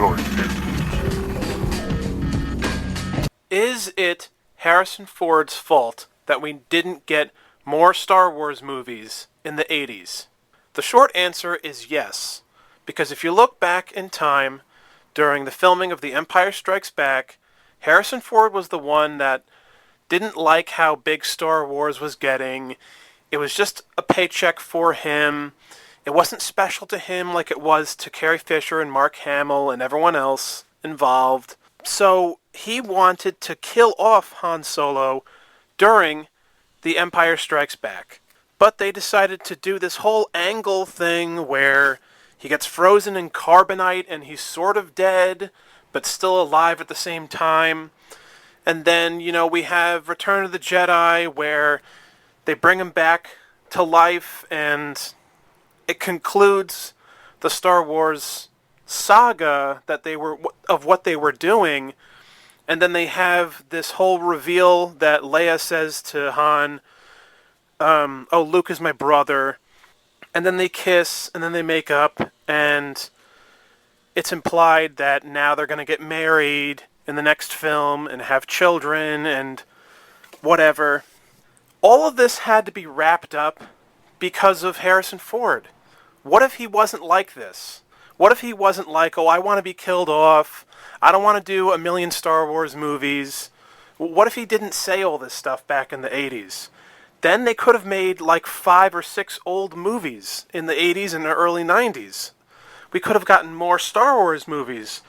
going to. Is it Harrison Ford's fault that we didn't get more Star Wars movies in the 80s? The short answer is yes, because if you look back in time, during the filming of The Empire Strikes Back, Harrison Ford was the one that didn't like how big Star Wars was getting. It was just a paycheck for him. It wasn't special to him like it was to Carrie Fisher and Mark Hamill and everyone else involved. So he wanted to kill off Han Solo during The Empire Strikes Back. But they decided to do this whole angle thing where he gets frozen in carbonite and he's sort of dead, but still alive at the same time. And then, we have Return of the Jedi where they bring him back to life and it concludes the Star Wars saga of what they were doing. And then they have this whole reveal that Leia says to Han, oh, Luke is my brother. And then they kiss, and then they make up, and it's implied that now they're going to get married in the next film and have children and whatever. All of this had to be wrapped up because of Harrison Ford. What if he wasn't like this? What if he wasn't like, oh, I want to be killed off, I don't want to do a million Star Wars movies? What if he didn't say all this stuff back in the 80s? Then they could have made like 5 or 6 old movies in the 80s and the early 90s. We could have gotten more Star Wars movies.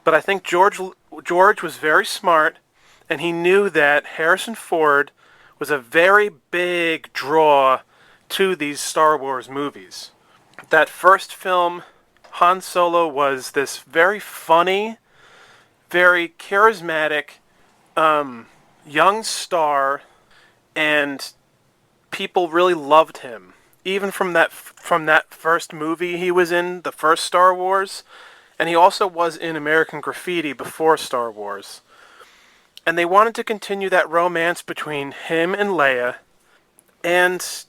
But I think George was very smart, and he knew that Harrison Ford was a very big draw to these Star Wars movies. That first film, Han Solo, was this very funny, very charismatic, young star, and people really loved him. Even from that first movie he was in, the first Star Wars, and he also was in American Graffiti before Star Wars. And they wanted to continue that romance between him and Leia, and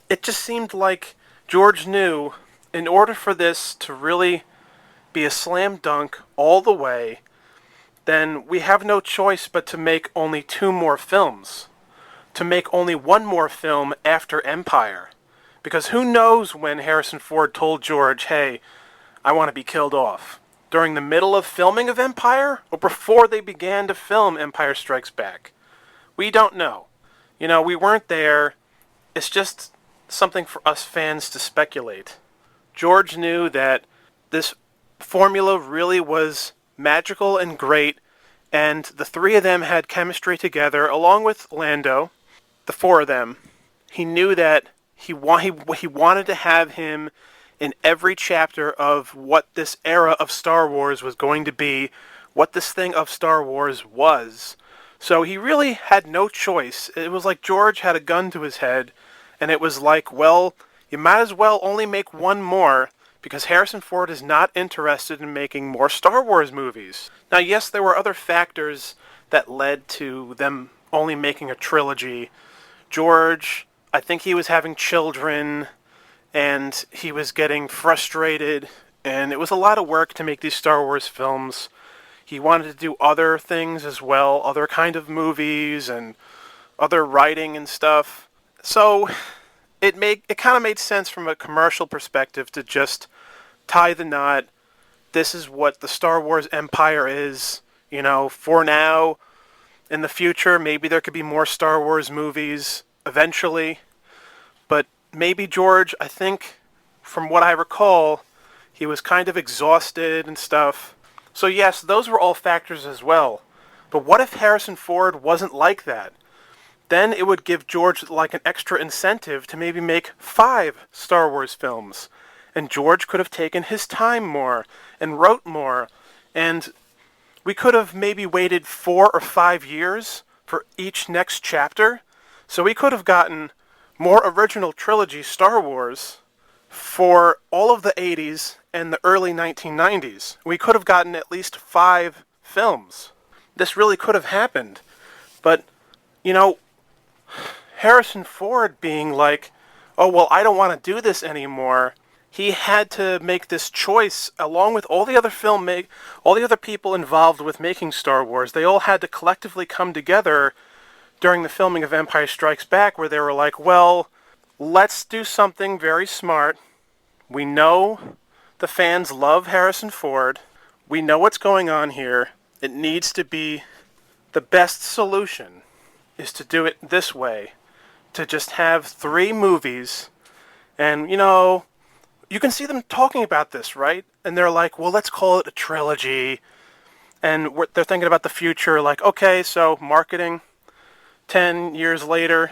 it just seemed like George knew in order for this to really be a slam dunk all the way, then we have no choice but to make only 2 more films. To make only 1 more film after Empire. Because who knows when Harrison Ford told George, hey, I want to be killed off. During the middle of filming of Empire? Or before they began to film Empire Strikes Back? We don't know. We weren't there. It's just something for us fans to speculate. George knew that this formula really was magical and great, and the 3 of them had chemistry together, along with Lando. The 4 of them. He knew that he wanted to have him in every chapter of what this era of Star Wars was going to be, what this thing of Star Wars was. So he really had no choice. It was like George had a gun to his head, and it was like, well, you might as well only make 1 more, because Harrison Ford is not interested in making more Star Wars movies. Now, yes, there were other factors that led to them only making a trilogy. George, I think he was having children, and he was getting frustrated, and it was a lot of work to make these Star Wars films. He wanted to do other things as well, other kind of movies, and other writing and stuff. So, it kind of made sense from a commercial perspective to just tie the knot. This is what the Star Wars empire is, for now. In the future, maybe there could be more Star Wars movies eventually. But maybe George, I think, from what I recall, he was kind of exhausted and stuff. So yes, those were all factors as well. But what if Harrison Ford wasn't like that? Then it would give George like an extra incentive to maybe make 5 Star Wars films. And George could have taken his time more and wrote more. And we could have maybe waited 4 or 5 years for each next chapter. So we could have gotten more original trilogy Star Wars for all of the 80s and the early 1990s. We could have gotten at least 5 films. This really could have happened. But, Harrison Ford being like, oh, well, I don't want to do this anymore, he had to make this choice along with all the other people involved with making Star Wars. They all had to collectively come together during the filming of Empire Strikes Back, where they were like, well, let's do something very smart. We know the fans love Harrison Ford. We know what's going on here. It needs to be the best solution is to do it this way, to just have 3 movies. And, you can see them talking about this, right? And they're like, well, let's call it a trilogy. And they're thinking about the future, like, okay, so marketing 10 years later,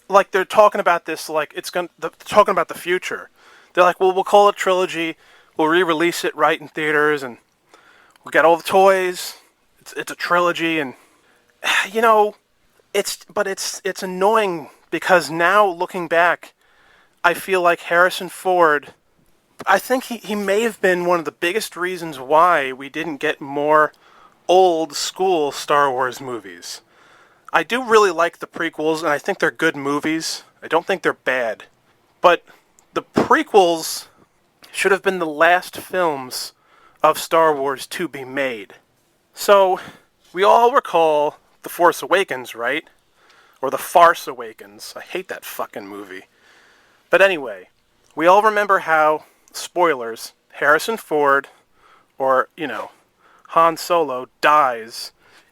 like they're talking about this, like they're talking about the future. They're like, well, we'll call it trilogy. We'll re-release it right in theaters, and we'll get all the toys. It's a trilogy, and it's annoying because now looking back, I feel like Harrison Ford, I think he may have been one of the biggest reasons why we didn't get more old school Star Wars movies. I do really like the prequels, and I think they're good movies. I don't think they're bad. But the prequels should have been the last films of Star Wars to be made. So, we all recall The Force Awakens, right? Or The Farce Awakens. I hate that fucking movie. But anyway, we all remember how, spoilers, Harrison Ford, or, Han Solo, dies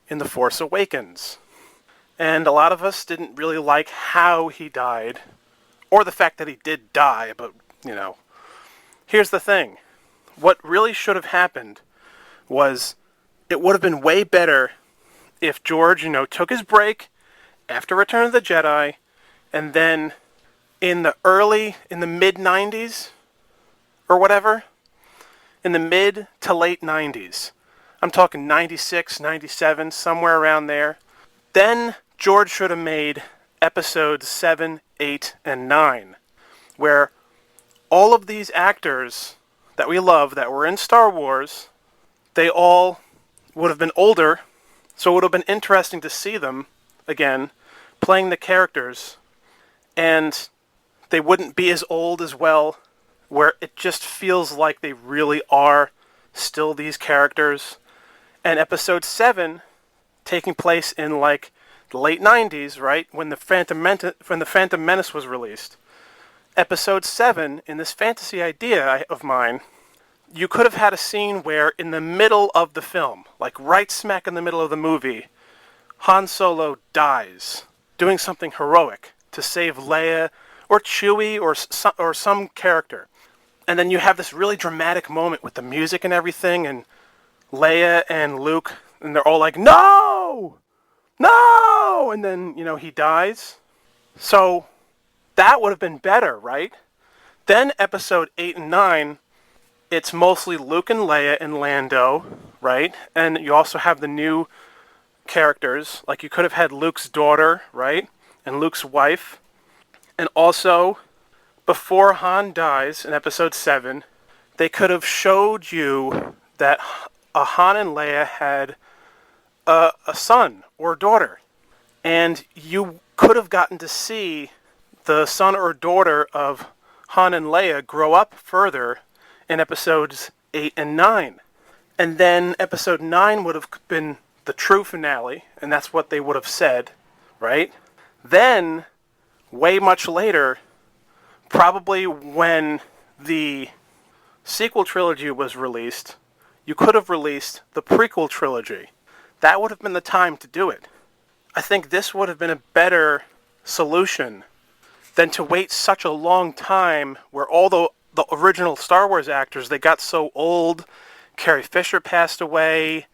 in The Force Awakens. And a lot of us didn't really like how he died, or the fact that he did die, but, Here's the thing. What really should have happened was it would have been way better if George, took his break after Return of the Jedi, and then in the mid-90s, or whatever, in the mid to late 90s, I'm talking 96, 97, somewhere around there, then George should have made episodes 7, 8, and 9, where all of these actors that we love that were in Star Wars, they all would have been older, so it would have been interesting to see them, again, playing the characters, and they wouldn't be as old as well, where it just feels like they really are still these characters. And episode 7, taking place in, the late 90s, right, when the Phantom Menace was released. Episode 7, in this fantasy idea of mine, you could have had a scene where in the middle of the film, right smack in the middle of the movie, Han Solo dies, doing something heroic to save Leia or Chewie or some character. And then you have this really dramatic moment with the music and everything, and Leia and Luke, and they're all like, no! No! And then, he dies. So that would have been better, right? Then episode 8 and 9, it's mostly Luke and Leia and Lando, right? And you also have the new characters. You could have had Luke's daughter, right? And Luke's wife. And also, before Han dies in episode 7, they could have showed you that Han and Leia had a son or daughter. And you could have gotten to see the son or daughter of Han and Leia grow up further in episodes 8 and 9. And then episode 9 would have been the true finale, and that's what they would have said, right? Then, way much later, probably when the sequel trilogy was released, you could have released the prequel trilogy. That would have been the time to do it. I think this would have been a better solution than to wait such a long time where all the original Star Wars actors, they got so old. Carrie Fisher passed away.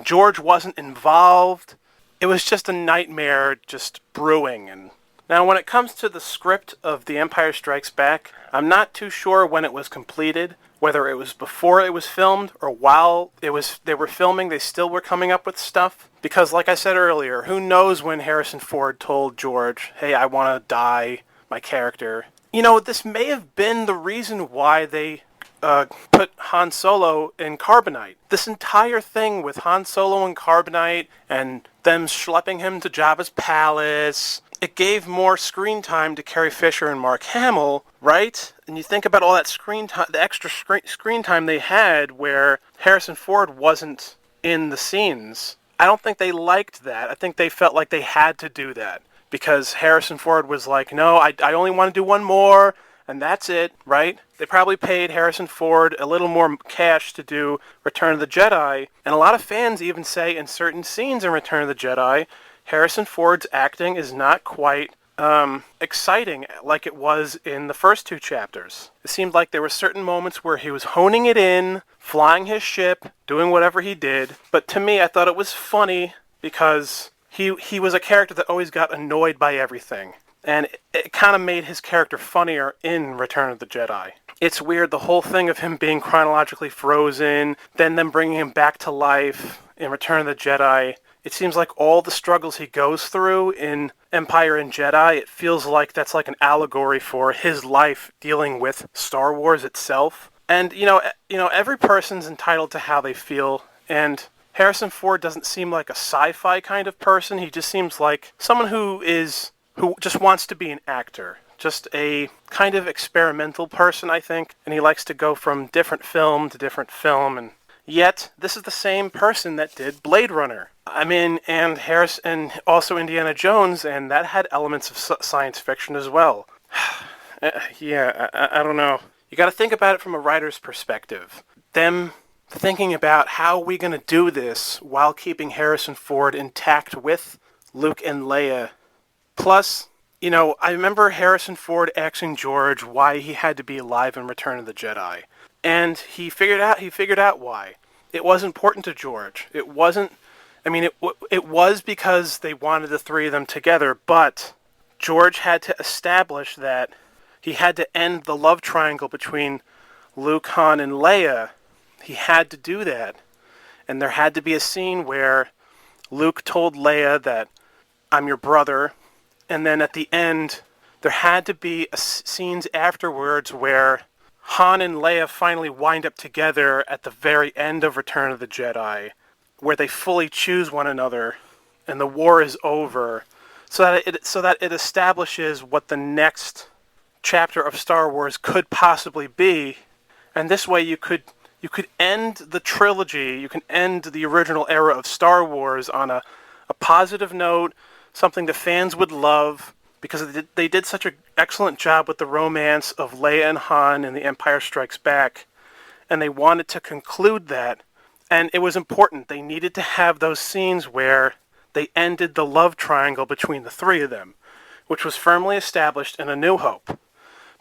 George wasn't involved. It was just a nightmare just brewing. And now when it comes to the script of The Empire Strikes Back, I'm not too sure when it was completed, whether it was before it was filmed or while they were filming, they still were coming up with stuff. Because like I said earlier, who knows when Harrison Ford told George, hey, I want to die, my character. This may have been the reason why they put Han Solo in Carbonite. This entire thing with Han Solo in Carbonite and them schlepping him to Jabba's palace it gave more screen time to Carrie Fisher and Mark Hamill, right? And you think about all that screen time, the extra screen time they had where Harrison Ford wasn't in the scenes. I don't think they liked that. I think they felt like they had to do that because Harrison Ford was like, no, I only want to do one more, and that's it, right? They probably paid Harrison Ford a little more cash to do Return of the Jedi, and a lot of fans even say in certain scenes in Return of the Jedi, Harrison Ford's acting is not quite exciting like it was in the first two chapters. It seemed like there were certain moments where he was honing it in, flying his ship, doing whatever he did. But to me, I thought it was funny because he was a character that always got annoyed by everything. And it kind of made his character funnier in Return of the Jedi. It's weird, the whole thing of him being chronologically frozen, then them bringing him back to life in Return of the Jedi. It seems like all the struggles he goes through in Empire and Jedi, it feels like that's like an allegory for his life dealing with Star Wars itself. And, every person's entitled to how they feel, and Harrison Ford doesn't seem like a sci-fi kind of person. He just seems like someone who just wants to be an actor. Just a kind of experimental person, I think. And he likes to go from different film to different film. And yet, this is the same person that did Blade Runner. And also Indiana Jones, and that had elements of science fiction as well. I don't know. You got to think about it from a writer's perspective. Them thinking about how are we going to do this while keeping Harrison Ford intact with Luke and Leia. Plus, I remember Harrison Ford asking George why he had to be alive in Return of the Jedi. And he figured out why. It was important to George. It was because they wanted the three of them together, but George had to establish that he had to end the love triangle between Luke, Han, and Leia. He had to do that. And there had to be a scene where Luke told Leia that, I'm your brother. And then at the end, there had to be scenes afterwards where Han and Leia finally wind up together at the very end of Return of the Jedi, where they fully choose one another, and the war is over, so that it establishes what the next chapter of Star Wars could possibly be, and this way you could end the trilogy, you can end the original era of Star Wars on a positive note, something the fans would love, because they did such an excellent job with the romance of Leia and Han in The Empire Strikes Back, and they wanted to conclude that. And it was important. They needed to have those scenes where they ended the love triangle between the three of them, which was firmly established in A New Hope.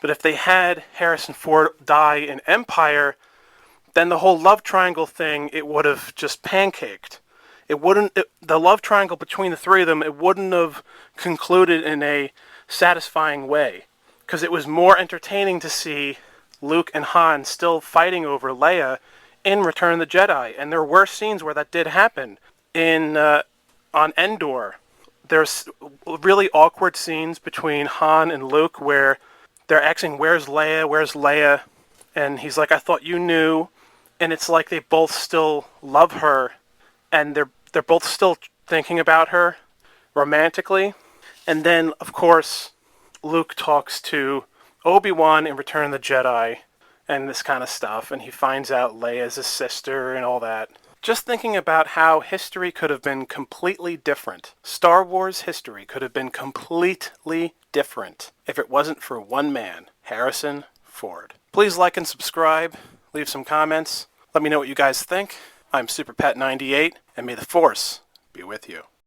But if they had Harrison Ford die in Empire, then the whole love triangle thing, it would have just pancaked. The love triangle between the three of them, it wouldn't have concluded in a satisfying way. Because it was more entertaining to see Luke and Han still fighting over Leia in Return of the Jedi, and there were scenes where that did happen. On Endor, there's really awkward scenes between Han and Luke where they're asking, where's Leia? And he's like, I thought you knew. And it's like they both still love her, and they're both still thinking about her romantically. And then, of course, Luke talks to Obi-Wan in Return of the Jedi, and this kind of stuff, and he finds out Leia's his sister and all that. Just thinking about how history could have been completely different. Star Wars history could have been completely different if it wasn't for one man, Harrison Ford. Please like and subscribe, leave some comments, let me know what you guys think. I'm SuperPat98, and may the Force be with you.